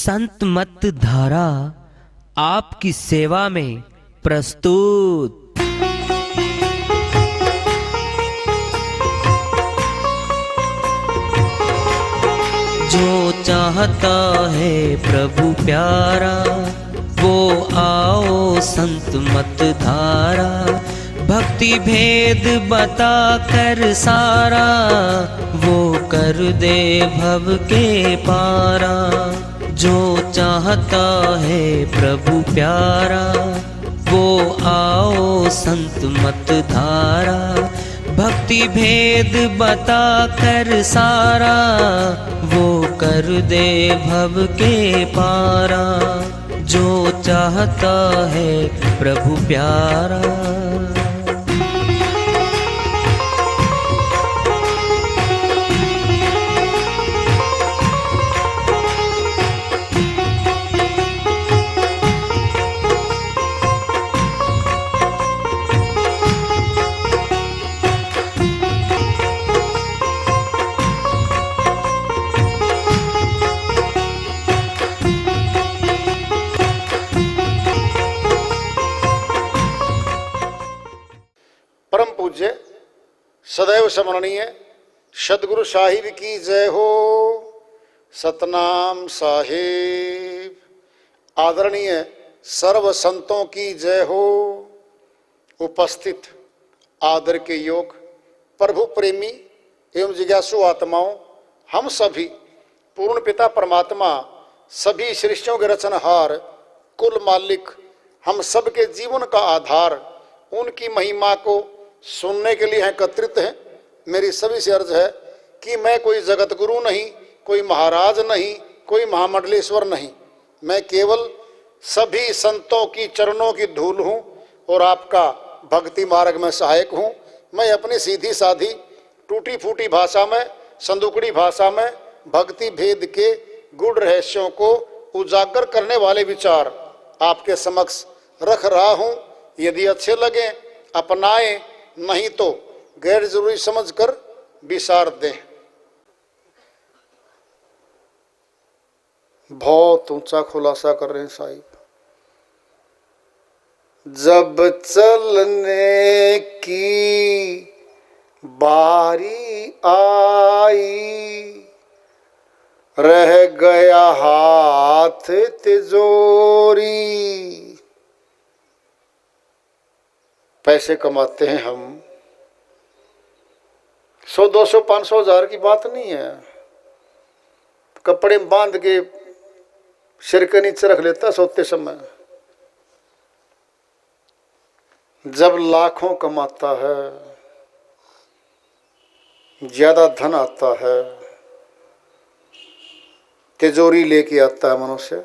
संत मत धारा आपकी सेवा में प्रस्तुत। जो चाहता है प्रभु प्यारा वो आओ संत मत धारा। भक्ति भेद बता कर सारा वो कर दे भव के पारा। जो चाहता है प्रभु प्यारा वो आओ संत मत धारा। भक्ति भेद बता कर सारा वो कर दे भव के पारा। जो चाहता है प्रभु प्यारा। परम पूज्य सदैव स्मरणीय सदगुरु साहिब की जय हो। सतनाम साहिब। आदरणीय सर्व संतों की जय हो। उपस्थित आदर के योग प्रभु प्रेमी एवं जिज्ञासु आत्माओं, हम सभी पूर्ण पिता परमात्मा सभी सृष्टियों के रचनहार कुल मालिक हम सबके जीवन का आधार उनकी महिमा को सुनने के लिए एकत्रित हैं। मेरी सभी से अर्ज है कि मैं कोई जगत गुरु नहीं, कोई महाराज नहीं, कोई महामंडलेश्वर नहीं। मैं केवल सभी संतों की चरणों की धूल हूँ और आपका भक्ति मार्ग में सहायक हूँ। मैं अपनी सीधी साधी टूटी फूटी भाषा में, संदुकड़ी भाषा में भक्ति भेद के गूढ़ रहस्यों को उजागर करने वाले विचार आपके समक्ष रख रहा हूँ। यदि अच्छे लगे अपनाएं, नहीं तो गैर जरूरी समझकर विसार दें। बहुत ऊंचा खुलासा कर रहे हैं साहिब। जब चलने की बारी आई रह गया हाथ तिजोरी। पैसे कमाते हैं हम, 100, 200, 500, 1000 की बात नहीं है। कपड़े में बांध के सिर के नीचे रख लेता सोते समय। जब लाखों कमाता है, ज्यादा धन आता है, तिजोरी लेके आता है मनुष्य।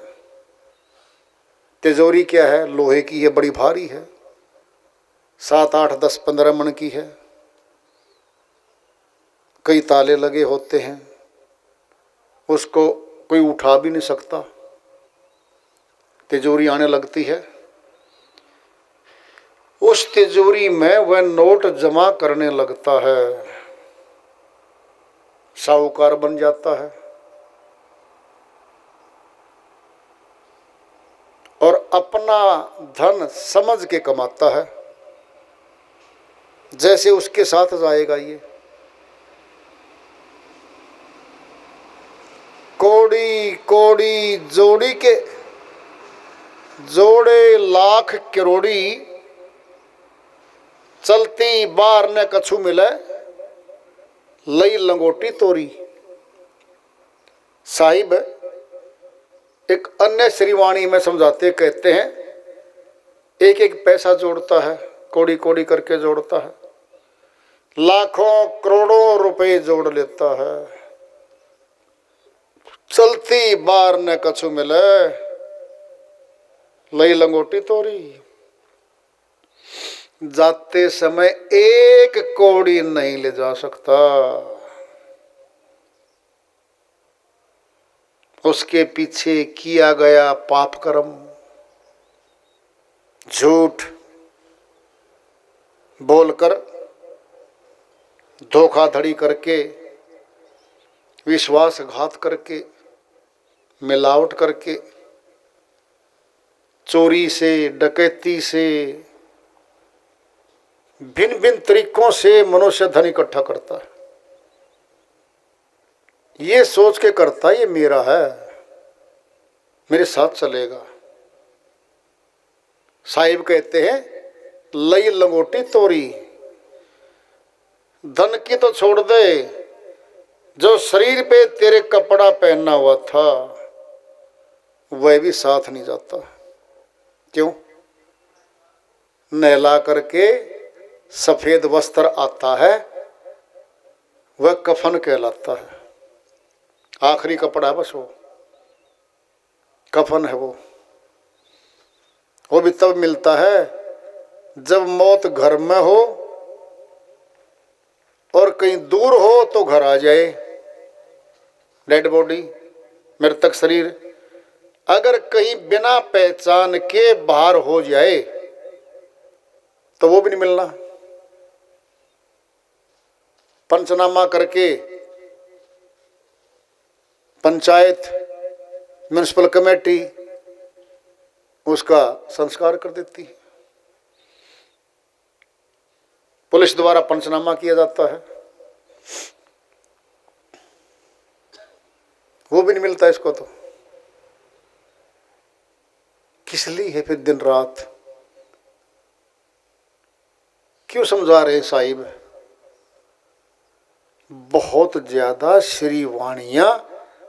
तिजोरी क्या है? लोहे की है, बड़ी भारी है, 7, 8, 10, 15 मन की है। कई ताले लगे होते हैं, उसको कोई उठा भी नहीं सकता। तिजोरी आने लगती है, उस तिजोरी में वह नोट जमा करने लगता है, साहूकार बन जाता है और अपना धन समझ के कमाता है जैसे उसके साथ जाएगा। ये कोड़ी कोड़ी जोड़ी के जोड़े लाख करोड़ी चलती बार न कछु मिले लई लंगोटी तोरी। साहिब एक अन्य श्रीवाणी में समझाते कहते हैं, एक एक पैसा जोड़ता है, कोड़ी कोड़ी करके जोड़ता है, लाखों करोड़ों रुपए जोड़ लेता है, चलती बार न कछु मिले लई लंगोटी तोरी। जाते समय एक कौड़ी नहीं ले जा सकता, उसके पीछे किया गया पाप कर्म, झूठ बोलकर, धोखाधड़ी करके, विश्वासघात करके, मिलावट करके, चोरी से, डकैती से, भिन्न भिन्न तरीकों से मनुष्य धन इकट्ठा करता है। ये सोच के करता है ये मेरा है, मेरे साथ चलेगा। साहिब कहते हैं लई लंगोटी तोरी, धन की तो छोड़ दे, जो शरीर पे तेरे कपड़ा पहनना हुआ था वह भी साथ नहीं जाता। क्यों? नहला करके सफेद वस्त्र आता है, वह कफन कहलाता है। आखिरी कपड़ा है बस, वो कफन है। वो भी तब मिलता है जब मौत घर में हो और कहीं दूर हो तो घर आ जाए। डेड बॉडी, मृतक शरीर अगर कहीं बिना पहचान के बाहर हो जाए तो वो भी नहीं मिलना। पंचनामा करके पंचायत, म्युनिसिपल कमेटी उसका संस्कार कर देती है, पुलिस द्वारा पंचनामा किया जाता है, वो भी नहीं मिलता इसको। तो किस लिए है फिर दिन रात? क्यों समझा रहे साहिब? बहुत ज्यादा श्री वाणियां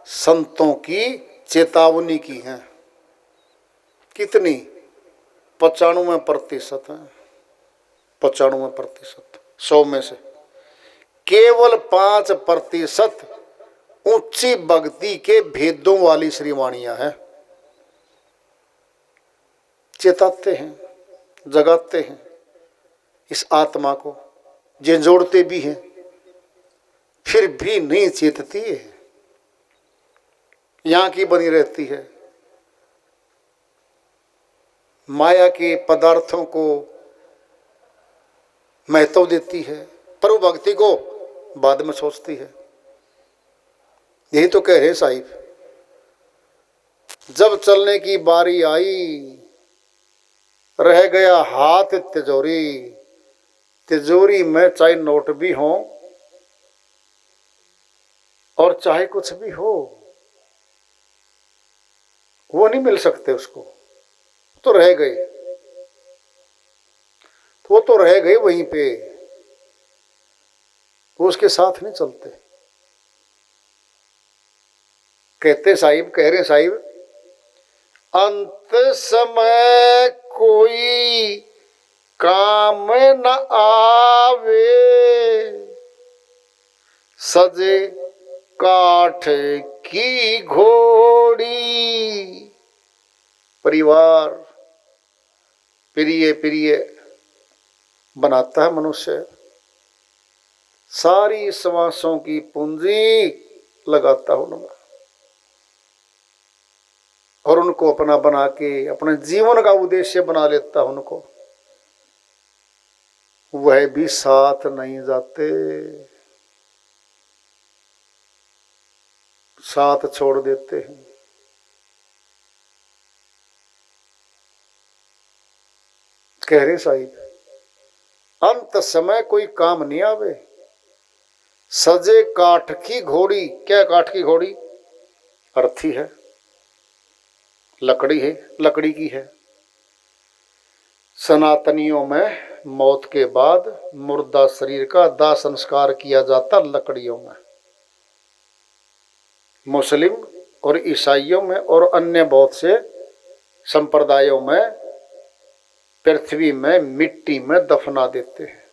संतों की चेतावनी की हैं। कितनी? 95% है। 95%, 100 में से केवल 5% ऊंची भक्ति के भेदों वाली श्रीवाणियां हैं। चेताते हैं, जगाते हैं इस आत्मा को, झंझोड़ते भी हैं, फिर भी नहीं चेतती है, यहां की बनी रहती है। माया के पदार्थों को महत्व देती है, पर वो भक्ति को बाद में सोचती है। यही तो कह रहे साहिब, जब चलने की बारी आई रह गया हाथ तिजोरी, तिजोरी में चाहे नोट भी हो और चाहे कुछ भी हो, वो नहीं मिल सकते उसको, तो रह गए। वो तो रह गए वहीं पे, वो उसके साथ नहीं चलते। कहते साहिब, कह रहे साहिब, अंत समय कोई काम न आवे, सजे काठ की घोड़ी। परिवार प्रिय प्रिय बनाता है मनुष्य, सारी श्वासों की पूंजी लगाता है उनमें और उनको अपना बना के अपने जीवन का उद्देश्य बना लेता है उनको। वह भी साथ नहीं जाते, साथ छोड़ देते हैं। कह रहे साहिब, अंत समय कोई काम नहीं आवे, सजे काठ की घोड़ी। क्या काठ की घोड़ी? अर्थी है, लकड़ी है, लकड़ी की है। सनातनियों में मौत के बाद मुर्दा शरीर का दाह संस्कार किया जाता लकड़ियों में। मुस्लिम और ईसाइयों में और अन्य बहुत से संप्रदायों में पृथ्वी में मिट्टी में दफना देते हैं,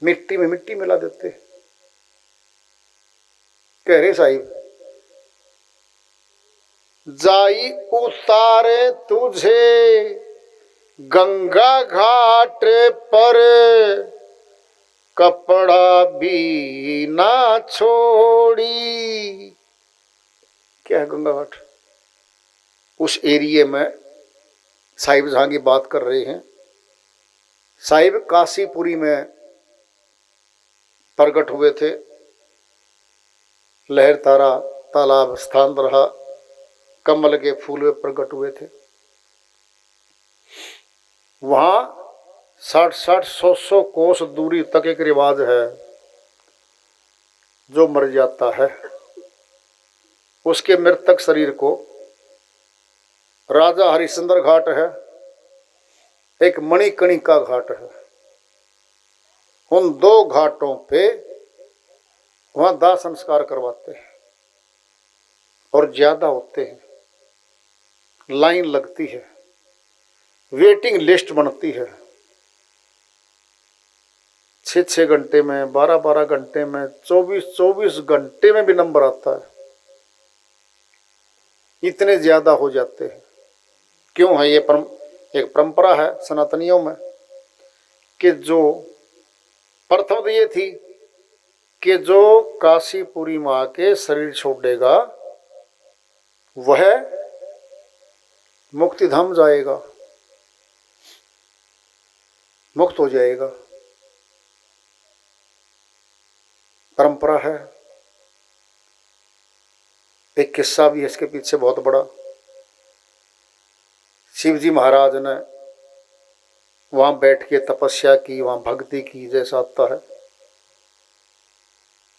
मिट्टी में मिट्टी मिला देते हैं। कह रहे साहिब, जाई उतारे तुझे गंगा घाट पर, कपड़ा भी ना छोड़ी। क्या है गंगा घाट? उस एरिए में साहिब जहां की बात कर रहे हैं, साहिब काशीपुरी में प्रकट हुए थे लहर तारा तालाब स्थान रहा, कमल के फूल वे प्रकट हुए थे। वहां 60-60, 100-100 कोस दूरी तक एक रिवाज है, जो मर जाता है उसके मृतक शरीर को राजा हरिश्चंद्र घाट है, एक मणिकर्णिका घाट है, उन 2 घाटों पे वहां दाह संस्कार करवाते हैं और ज्यादा होते हैं, लाइन लगती है, वेटिंग लिस्ट बनती है, 6-6 घंटे में, 12-12 घंटे में, 24-24 घंटे में भी नंबर आता है। इतने ज्यादा हो जाते हैं। क्यों है ये? एक परंपरा है सनातनियों में कि जो प्रथम तो ये थी कि जो काशीपुरी माँ के शरीर छोड़ेगा वह मुक्ति धाम जाएगा, मुक्त हो जाएगा। परंपरा है। एक किस्सा भी है इसके पीछे बहुत बड़ा। शिवजी महाराज ने वहां बैठ के तपस्या की, वहां भक्ति की, जैसा आता है।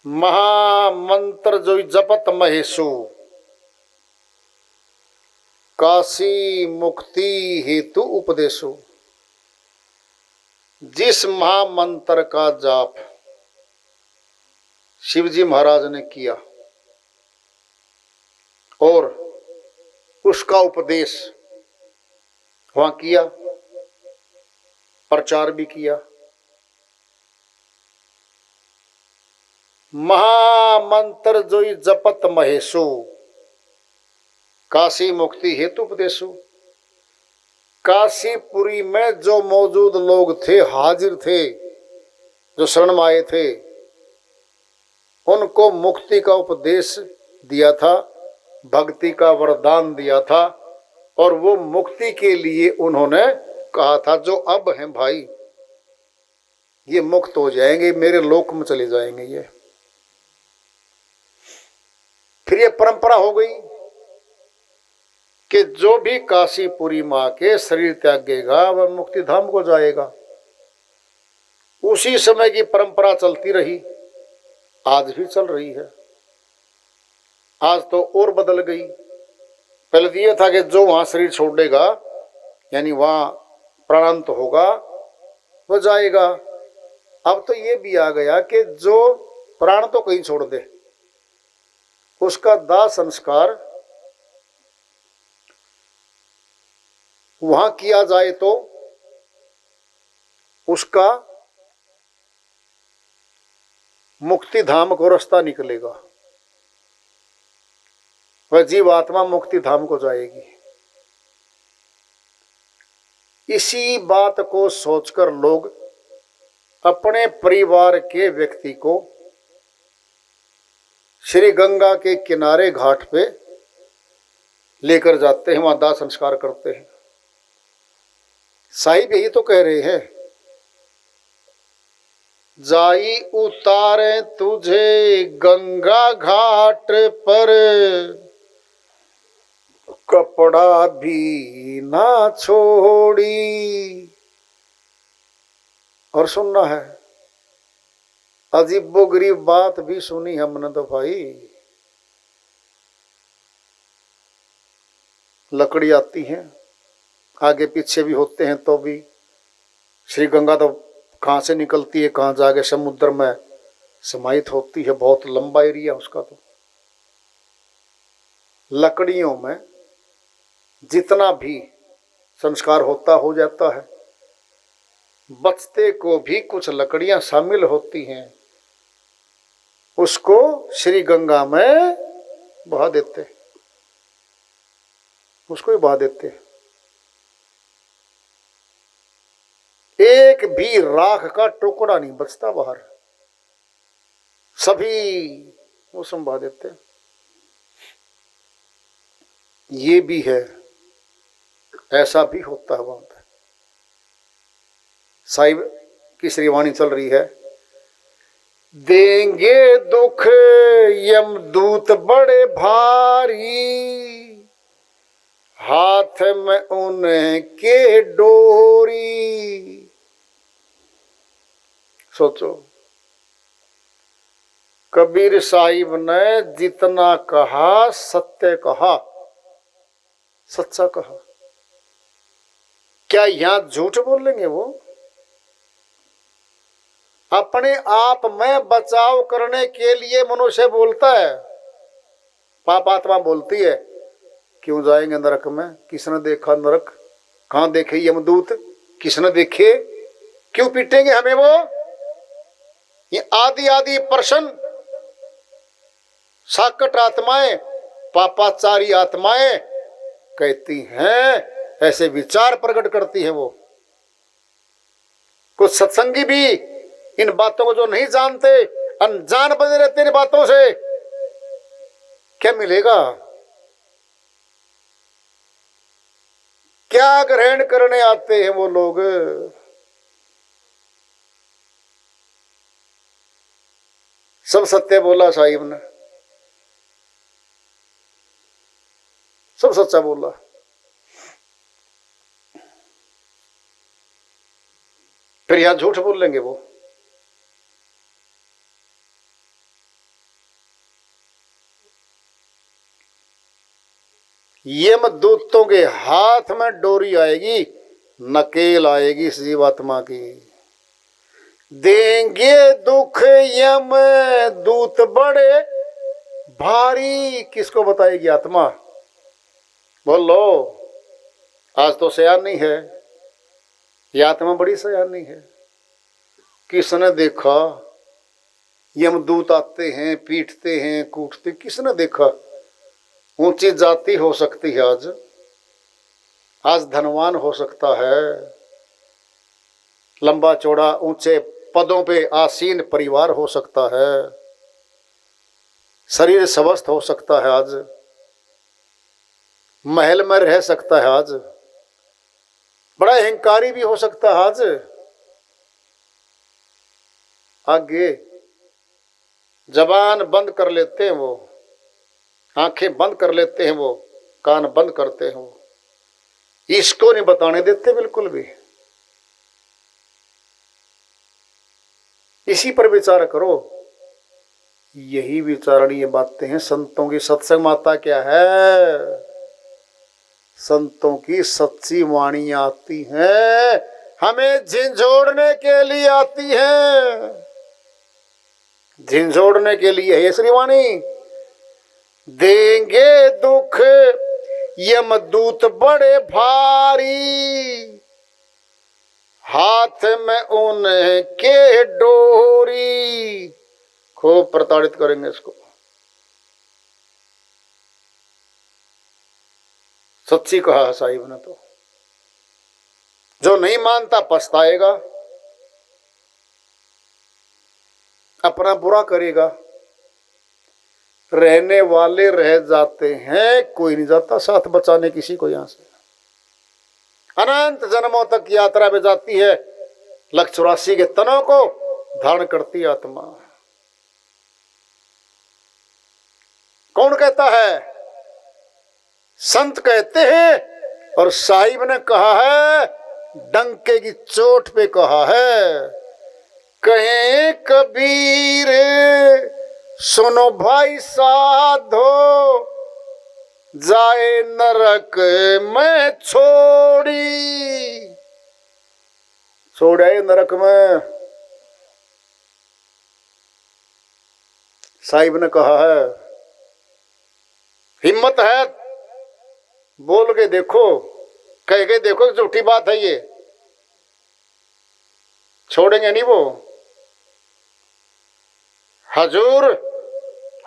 महामंत्र जो जपत महेशु, काशी मुक्ति हेतु उपदेशो। जिस महामंत्र का जाप शिवजी महाराज ने किया और उसका उपदेश वहां किया, प्रचार भी किया, महामंत्र जो जपत महेशो, काशी मुक्ति हेतु उपदेशो। काशीपुरी में जो मौजूद लोग थे, हाजिर थे, जो शरण में आए थे, उनको मुक्ति का उपदेश दिया था, भक्ति का वरदान दिया था, और वो मुक्ति के लिए उन्होंने कहा था जो अब हैं भाई ये मुक्त हो जाएंगे, मेरे लोक में चले जाएंगे। ये फिर ये परंपरा हो गई कि जो भी काशीपुरी माँ के शरीर त्यागेगा वह मुक्ति धाम को जाएगा। उसी समय की परंपरा चलती रही, आज भी चल रही है। आज तो और बदल गई। पहले तो यह था कि जो वहां शरीर छोड़ेगा, यानी वहां प्राणांत होगा, वह जाएगा। अब तो ये भी आ गया कि जो प्राण तो कहीं छोड़ दे, उसका दाह संस्कार वहां किया जाए तो उसका मुक्ति धाम को रास्ता निकलेगा, वह जीवात्मा मुक्ति धाम को जाएगी। इसी बात को सोचकर लोग अपने परिवार के व्यक्ति को श्री गंगा के किनारे घाट पे लेकर जाते हैं, वहां दाह संस्कार करते हैं। साहिब यही तो कह रहे हैं, जाई उतारे तुझे गंगा घाट पर, कपड़ा भी ना छोड़ी। और सुनना है, अजीबो गरीब बात भी सुनी हमने तो भाई। लकड़ी आती है, आगे पीछे भी होते हैं, तो भी श्री गंगा तो कहाँ से निकलती है, कहाँ जाके समुद्र में समाहित होती है। बहुत लंबा एरिया उसका। तो लकड़ियों में जितना भी संस्कार होता हो जाता है, बचते को भी कुछ लकड़ियां शामिल होती हैं, उसको श्री गंगा में बहा देते, उसको ही बहा देते। एक भी राख का टुकड़ा नहीं बचता बाहर, सभी उसमें बहा देते। ये भी है, ऐसा भी होता है वहां पर। साहिब की श्रीवाणी चल रही है, देंगे दुख यमदूत बड़े भारी, हाथ में उनके डोरी। सोचो, कबीर साहिब ने जितना कहा सत्य कहा, सच्चा कहा। क्या यहां झूठ बोलेंगे वो? अपने आप में बचाव करने के लिए मनुष्य बोलता है, पाप आत्मा बोलती है, क्यों जाएंगे नरक में? किसने देखा नरक? कहां देखे यमदूत? किसने देखे? क्यों पीटेंगे हमें वो? ये आदि आदि प्रश्न साकट आत्माएं, पापाचारी आत्माएं कहती हैं, ऐसे विचार प्रकट करती है वो। कुछ सत्संगी भी इन बातों को जो नहीं जानते, अनजान बने रहते इन बातों से, क्या मिलेगा? क्या ग्रहण करने आते हैं वो लोग? सब सत्य बोला साहिब ने, सब सच्चा बोला। फिर यहां झूठ बोल लेंगे वो। यमदूतों के हाथ में डोरी आएगी, नकेल आएगी इस जीवात्मा की। देंगे दुख यम दूत बड़े भारी, किसको बताएगी आत्मा? बोलो, आज तो सयानी है, ये आत्मा बड़ी सयानी है। किसने देखा यमदूत आते हैं, पीटते हैं, कूटते? किसने देखा? ऊंची जाति हो सकती है आज धनवान हो सकता है, लंबा चौड़ा ऊंचे पदों पे आसीन परिवार हो सकता है, शरीर स्वस्थ हो सकता है, आज महल में रह सकता है, आज बड़ा अहंकारी भी हो सकता है। आज आगे जबान बंद कर लेते हैं वो, आंखें बंद कर लेते हैं वो, कान बंद करते हैं वो, इसको नहीं बताने देते बिल्कुल भी। इसी पर विचार करो। यही विचारणीय बातें हैं संतों की। सत्संग माता क्या है? संतों की सच्ची वाणी आती है, हमें झिंझोड़ने के लिए आती है, झिंझोड़ने के लिए है श्री वाणी। देंगे दुख यमदूत बड़े भारी, हाथ में उनके डोरी। खूब प्रताड़ित करेंगे इसको। सच्ची कहा है साहिब ने तो। जो नहीं मानता पछताएगा, अपना बुरा करेगा। रहने वाले रह जाते हैं, कोई नहीं जाता साथ बचाने किसी को। यहां से अनंत जन्मों तक यात्रा में जाती है, 184 के तनों को धारण करती आत्मा। कौन कहता है? संत कहते हैं, और साहिब ने कहा है, डंके की चोट पे कहा है। कहे कबीर सुनो भाई साधो, जाए नरक में छोड़ी। छोड़े नरक में, साहिब ने कहा है। हिम्मत है, बोल के देखो, कह के देखो, झूठी बात है ये। छोड़ेंगे नहीं वो। हजूर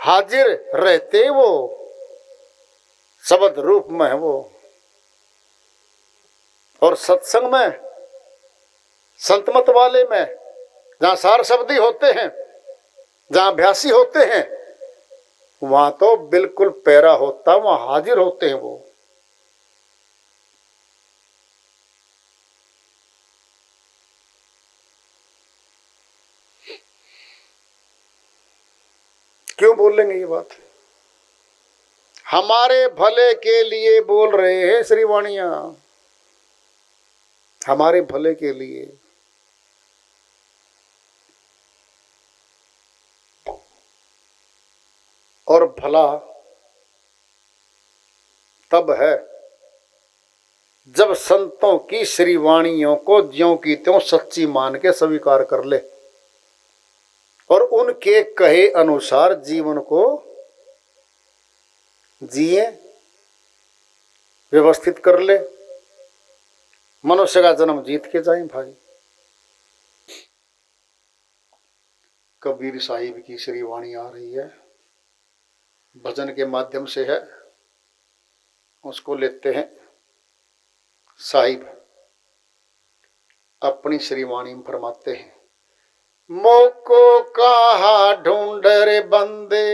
हाजिर रहते वो, शब्द रूप में है वो। और सत्संग में, संत मत वाले में, जहां सार शब्दी होते हैं, जहां अभ्यासी होते हैं, वहां तो बिल्कुल पैरा होता, वहां हाजिर होते हैं वो। क्यों बोलेंगे ये बात? हमारे भले के लिए बोल रहे हैं श्री वाणिया, हमारे भले के लिए। और भला तब है जब संतों की श्री वाणियों को ज्यों की त्यों सच्ची मान के स्वीकार कर ले और उनके कहे अनुसार जीवन को जिए, व्यवस्थित कर ले, मनुष्य का जन्म जीत के जाए भाई। कबीर साहिब की श्री वाणी आ रही है, भजन के माध्यम से है, उसको लेते हैं। साहिब अपनी श्री वाणी में फरमाते हैं, मोको कहाँ ढूंढ रे बंदे,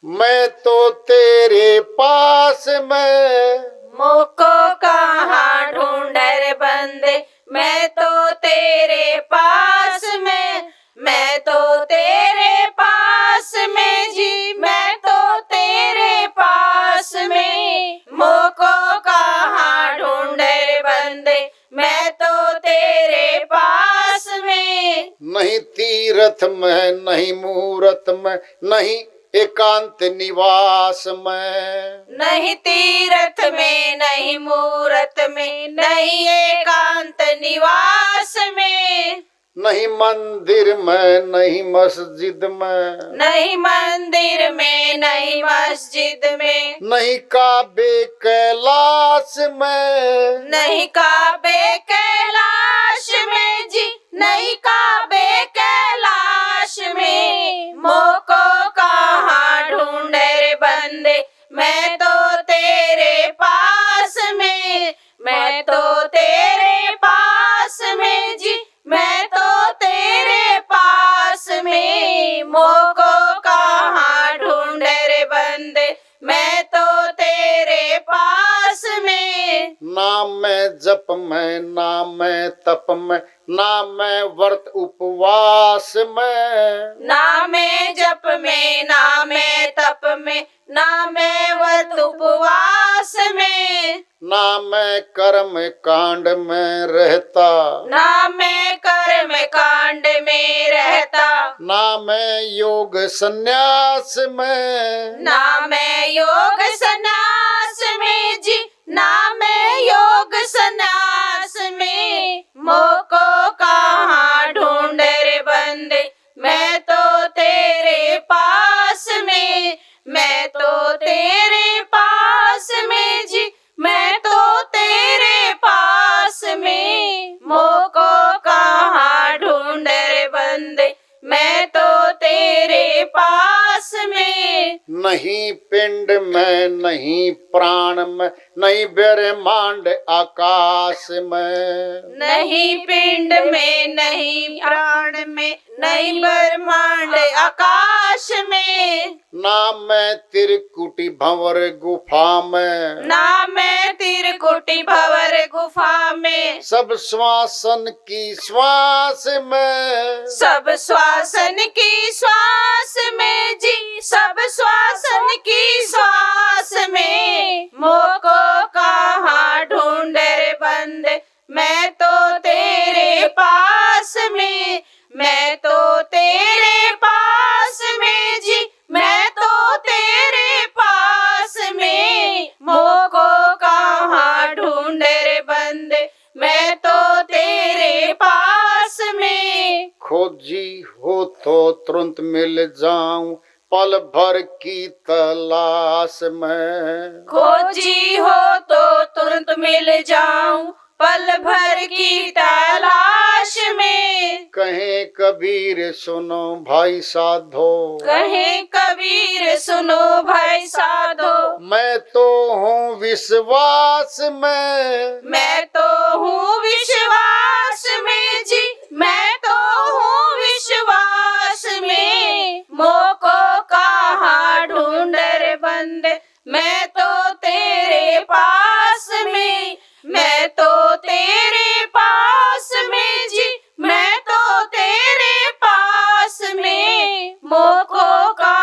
मैं तो तेरे पास में। मोको कहाँ ढूंढ रे बंदे, मैं तो तेरे पास में, मैं तो तेरे पास में जी, मैं तो तेरे पास में। मोको कहाँ ढूंढ रे बंदे, मैं तो तेरे पास में। नहीं तीरथ में, नहीं मूरत में, नहीं एकांत निवास में। नहीं तीरथ में, नहीं मूरत में, नहीं एकांत निवास में। नहीं मंदिर में, नहीं मस्जिद में, नहीं मंदिर में, नहीं मस्जिद में। नहीं काबे कैलाश में। नहीं काबे कैलाश में जी, नहीं काबे कैलाश में। मोको कहाँ ढूंढ रे बंदे, मैं तो तेरे पास में, मैं तो तेरे पास में जी, मैं तो तेरे पास में। मोको कहाँ ढूंढ रे बंदे, मैं तो तेरे पास में। ना मैं जप में, ना मैं तप में, ना मैं व्रत उपवास में। ना मैं जप में, ना मैं तप में, ना मैं व्रत उपवास में। ना मैं कर्म कांड में रहता, ना मैं कर्म कांड में रहता। ना मैं योग संन्यास में। ना मैं योग सन्यास में जी, ना मैं योग सन्यास में। मोको कहाँ ढूंढ रे बंदे, मैं तो तेरे पास में, मैं तो तेरे पास में जी, मैं तो तेरे पास में। मोको कहाँ ढूंढ रे बंदे, मैं तो तेरे पास में। नहीं पिंड में, नहीं प्राण में, नहीं ब्रह्मांड आकाश में। नहीं पिंड में, नहीं प्राण में, नहीं ब्रह्मांड आकाश में। ना मैं त्रिकुटी भंवर गुफा में, ना मैं त्रिकुटी भंवर गुफा में। सब श्वासन की श्वास में। सब श्वासन की श्वास में जी, सब श्वासन की श्वास में। मोको कहाँ ढूंढ रे बंदे, मैं तो तेरे पास में, मैं तो तेरे पास में जी, मैं तो तेरे पास में। मोको कहाँ ढूंढ रे बंदे, मैं तो तेरे पास में। खोजी हो तो तुरंत मिल जाऊं, पल भर की तलाश में। खोजी हो तो तुरंत मिल जाऊं, पल भर की तलाश में। कहें कबीर सुनो भाई साधो, कहे कबीर सुनो भाई साधो। मैं तो हूँ विश्वास में। मैं तो हूँ विश्वास में जी, मैं तो हूँ विश्वास में। मोको कहाँ ढूंढ रे बंदे, मैं तो तेरे पास में, मैं तो तेरे पास में जी, मैं तो तेरे पास में। मोको का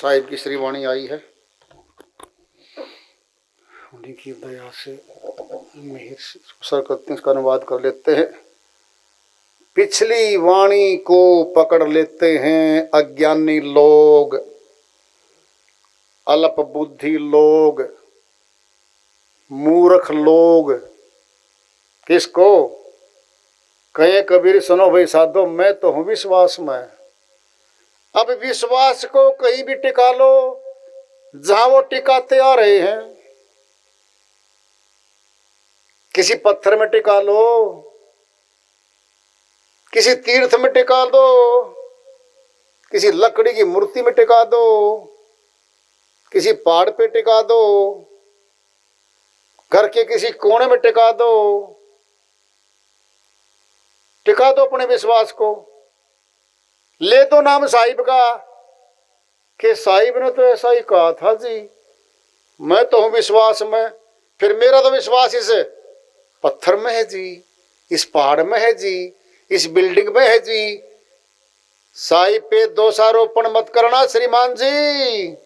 साहिब की श्रीवाणी आई है, उन्हीं की दया से मिहिर सर करते हैं, इसका अनुवाद कर लेते हैं। पिछली वाणी को पकड़ लेते हैं अज्ञानी लोग, अल्प बुद्धि लोग, मूर्ख लोग। किसको? कहे कबीर सुनो भाई साधो, मैं तो हूं विश्वास में। अब विश्वास को कहीं भी टिका लो, जहां वो टिकाते आ रहे हैं। किसी पत्थर में टिका लो, किसी तीर्थ में टिका दो, किसी लकड़ी की मूर्ति में टिका दो, किसी पहाड़ पे टिका दो, घर के किसी कोने में टिका दो, टिका दो अपने विश्वास को। ले दो नाम साहिब का, कि साहिब ने तो ऐसा ही कहा था जी, मैं तो हूं विश्वास में। फिर मेरा तो विश्वास इस पत्थर में है जी, इस पहाड़ में है जी, इस बिल्डिंग में है जी। साहिब पे दोषारोपण मत करना श्रीमान जी।